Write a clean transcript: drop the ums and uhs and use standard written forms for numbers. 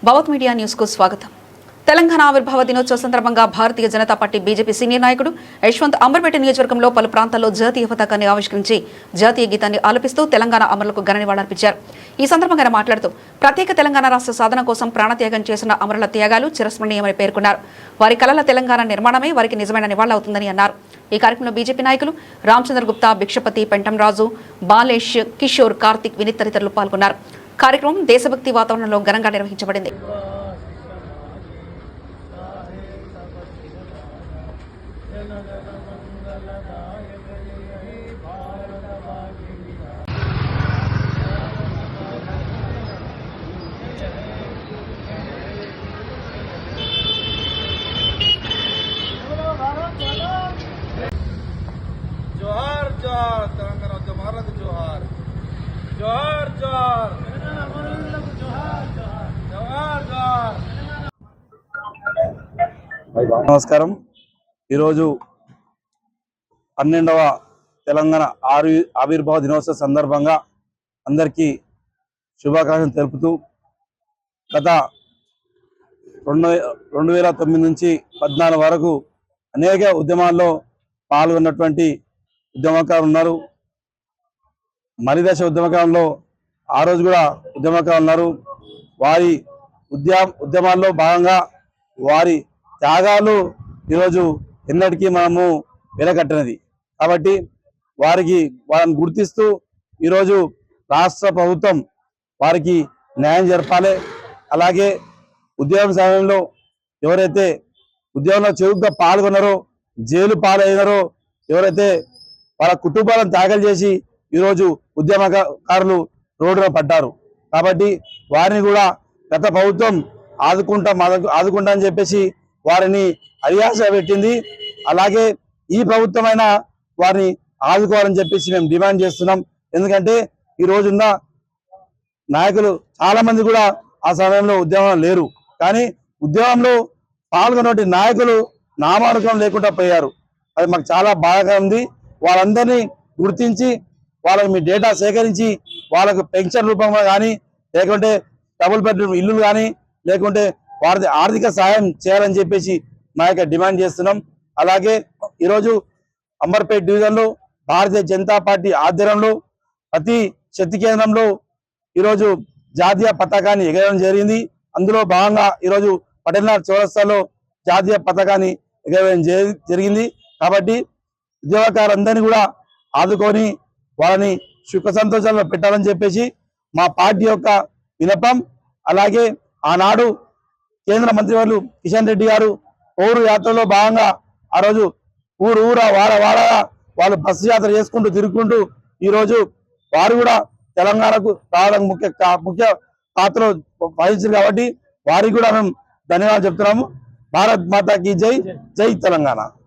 భవత్ media news కు స్వాగతం. తెలంగాణ ఆవిర్భావ దినోత్సవ సందర్భంగా Bharatiya Janata party BJP senior నాయకుడు యశ్వంత్ అంబర్పేట నియోజకవర్గంలో పలు ప్రాంతాల్లో జాతీయ పతాకాన్ని ఆవిష్కరించి జాతీయ గీతాన్ని ఆలపిస్తూ తెలంగాణ అమరులకు ఘన నివాళులర్పించారు. ఈ సందర్భంగా ఆయన మాట్లాడుతూ ప్రత్యేక తెలంగాణ రాష్ట్ర సాధన కోసం ప్రాణత్యాగం చేసిన అమరుల త్యాగాలు చిరస్మరణీయమని పేర్కొన్నారు. వారి కలల తెలంగాణ నిర్మాణమే వారికి నిజమైన నివాళులవుతుందని అన్నారు. ఈ కార్యక్రమంలో బీజేపీ నాయకులు రామచంద్ర గుప్తా, భిక్షపతి, పెంటం రాజు, బాలేష్, కిషోర్, కార్తిక్, వినీత్ తదితరులు పాల్గొన్నారు. కార్యక్రమం దేశభక్తి వాతావరణంలో ఘనంగా నిర్వహించబడింది. जोहार जोहार तेलंगाना उद्यमाలకు जोहार जोहार जोहार तेलंगाణ అమరులకు जोहार जोहार जोहार. నమస్కారం. ఈరోజు 12వ తెలంగాణ ఆవిర్భావ దినోత్సవ సందర్భంగా అందరికీ శుభాకాంక్షలు తెలుపుతూ గత 2009 నుంచి 14 వరకు అనేక ఉద్యమాల్లో పాల్గొన్నటువంటి ఉద్యమకారులు ఉన్నారు. మలిదశ ఉద్యమకాలంలో ఆ రోజు కూడా ఉద్యమకారులు ఉన్నారు. వారి ఉద్యమాల్లో భాగంగా వారి త్యాగాలు ఈరోజు ఎన్నటికీ మనము వెలకట్టినది. కాబట్టి వారిని గుర్తిస్తూ ఈరోజు రాష్ట్ర ప్రభుత్వం వారికి న్యాయం జరపాలి. అలాగే ఉద్యమ సమయంలో ఎవరైతే ఉద్యమంలో చురుగ్గా పాల్గొన్నారో, జైలు పాలైనారో, ఎవరైతే వాళ్ళ కుటుంబాలను త్యాగాలు చేసి ఈరోజు ఉద్యమకారులు రోడ్డున పడ్డారు. కాబట్టి వారిని కూడా గత ప్రభుత్వం ఆదుకుంటా అని చెప్పేసి వారిని అరియాస పెట్టింది. అలాగే ఈ ప్రభుత్వమైనా వారిని ఆదుకోవాలని చెప్పేసి మేము డిమాండ్ చేస్తున్నాం. ఎందుకంటే ఈ రోజున్న నాయకులు చాలా మంది కూడా ఆ సమయంలో ఉద్యమంలో లేరు. కానీ ఉద్యమంలో పాల్గొన్న నాయకులు నామరూపం లేకుండా పోయారు. అది మాకు చాలా బాధగా ఉంది. వాళ్ళందరినీ గుర్తించి వాళ్ళకి మీ డేటా సేకరించి వాళ్ళకు పెన్షన్ రూపంలో కానీ, లేకుంటే డబుల్ బెడ్రూమ్ ఇల్లులు కానీ, లేకుంటే వారి ఆర్థిక సాయం చేయాలని చెప్పేసి మా యొక్క డిమాండ్ చేస్తున్నాం. అలాగే ఈరోజు అంబర్పేట డివిజన్లో భారతీయ జనతా పార్టీ ఆధ్వర్యంలో ప్రతి శక్తి కేంద్రంలో ఈరోజు జాతీయ పతాకాన్ని ఎగరడం జరిగింది. అందులో భాగంగా ఈరోజు పటేల్నాథ్ చౌరస్తాలో జాతీయ పతాకాన్ని ఎగరవేయడం జరిగింది. కాబట్టి ఉద్యోగకారులందరినీ కూడా ఆదుకొని వాళ్ళని సుఖ సంతోషాల్లో పెట్టాలని చెప్పేసి మా పార్టీ యొక్క వినపం. అలాగే ఆనాడు కేంద్ర మంత్రివర్యులు కిషన్ రెడ్డి గారు పౌరు యాత్రలో భాగంగా ఆ రోజు ఊరా వాడ వాళ్ళు బస్సు యాత్ర చేసుకుంటూ తిరుగుకుంటూ ఈరోజు వారు కూడా తెలంగాణకు రావడానికి ముఖ్య పాత్ర వహించారు. కాబట్టి వారికి కూడా మేము ధన్యవాదాలు చెప్తున్నాము. భారత్ మాతాకి జై, జై తెలంగాణ.